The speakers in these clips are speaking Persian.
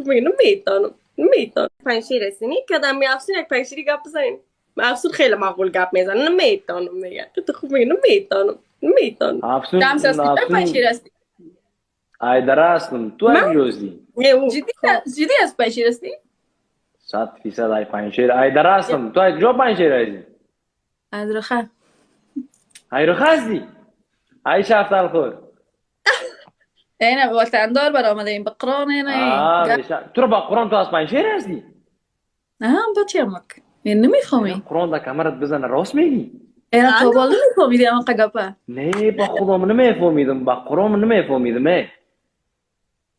خوب میگه نمیتونم پنجشیر هستین که دم میافسین یک پنجشیری گپ بزنین افسون خیلی معقول گپ میزنه نمیتونم میگه تو خوب میگه نمیتونم دم ساستی تو پنجشیر هستی ای در هستم تو من یک جزدی جدی از پنجشیر هستی 100% ای پنجشیر ای در هستم تو یک جا پنجشیر هستی از رخه ای رو هستی ای شفتال خور اینه وطندار برآمده این بقران اینه تو رو با قرآن تو از پنجشیر هستی نه با چه مک این نمیفهمی قرآن در کمرت بزنه راست میگی اینا قبال نمیفهمیدی اما قگپه نه با خدا من نمیفهمیدم با قرآن من نمیفهمیدم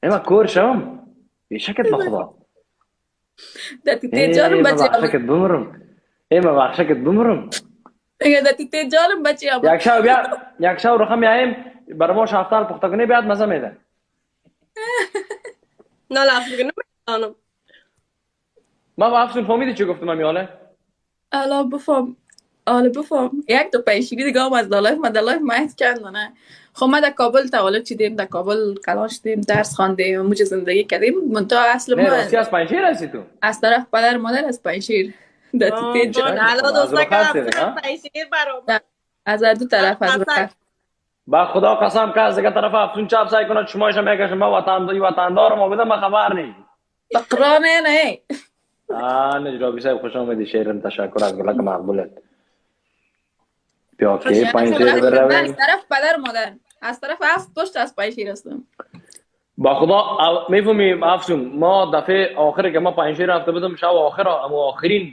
اما کورشم بیشکت با خدا دتی تیجارم بچه بخشکت بمرم بخشکت بمرم میگه دتی تیجارم بچه یک شو رقم میایم برای ما شفتال پخته کنی بیاد مزه میده نه لفظ بگه نمیتونم ما با افسون فهمیدی چی گفتم امیاله الا بفهم یک تو پیشگی دیگه هم از دلایف من دلایف مایت کردن نه خب ما در کابل تولد چیدیم در کابل کلاش دیدیم درس خواندیم موج زندگی کردیم منتها اصل نه ما راستی از پنجشیر هستی تو از طرف پدر مادر از پنجشیر در تیجان الان دوستا که افسون پنجشیر برام از هر دو طرف از رفت با خدا قسم که از دیگه طرف افسون چاپ سعی کنه شما شما میگه شما وطندار ما بدم من خبر نی بقران نه نجرابی صاحب خوش آمدی شیرم تشکر از گلک مقبولت بیا که پنجشیر برویم از طرف پدر مادر از طرف هفت پشت از پنجشیر هستم با خدا میفهمی افسون ما دفعه آخری که ما پنجشیر رفته بودم شب آخر اما آخرین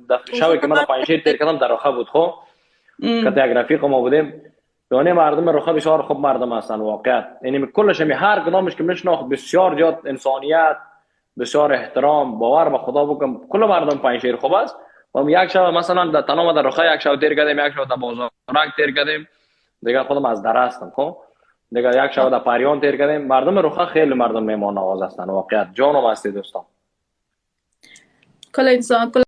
دفعه شبی که من پنجشیر تیر کردم در رخه بود خب که یک رفیق ما بودیم یعنی مردم رخه بسیار خوب مردم هستن واقعا یعنی کلش هر کدامش که میشناخت بسیار زیاد انسانیت بسیار احترام باور به خدا بکنم کل مردم پنجشیر خوب است و یک شب مثلا در تنها در رخه یک شب تیر کردیم یک شب در بازارک تیر کردیم دیگه خودم از در هستم خب دیگه یک شب در پریان تیر کردیم مردم رخه خیلی مردم مهمان نواز هستن واقعا جانم هستی دوستان کل انسان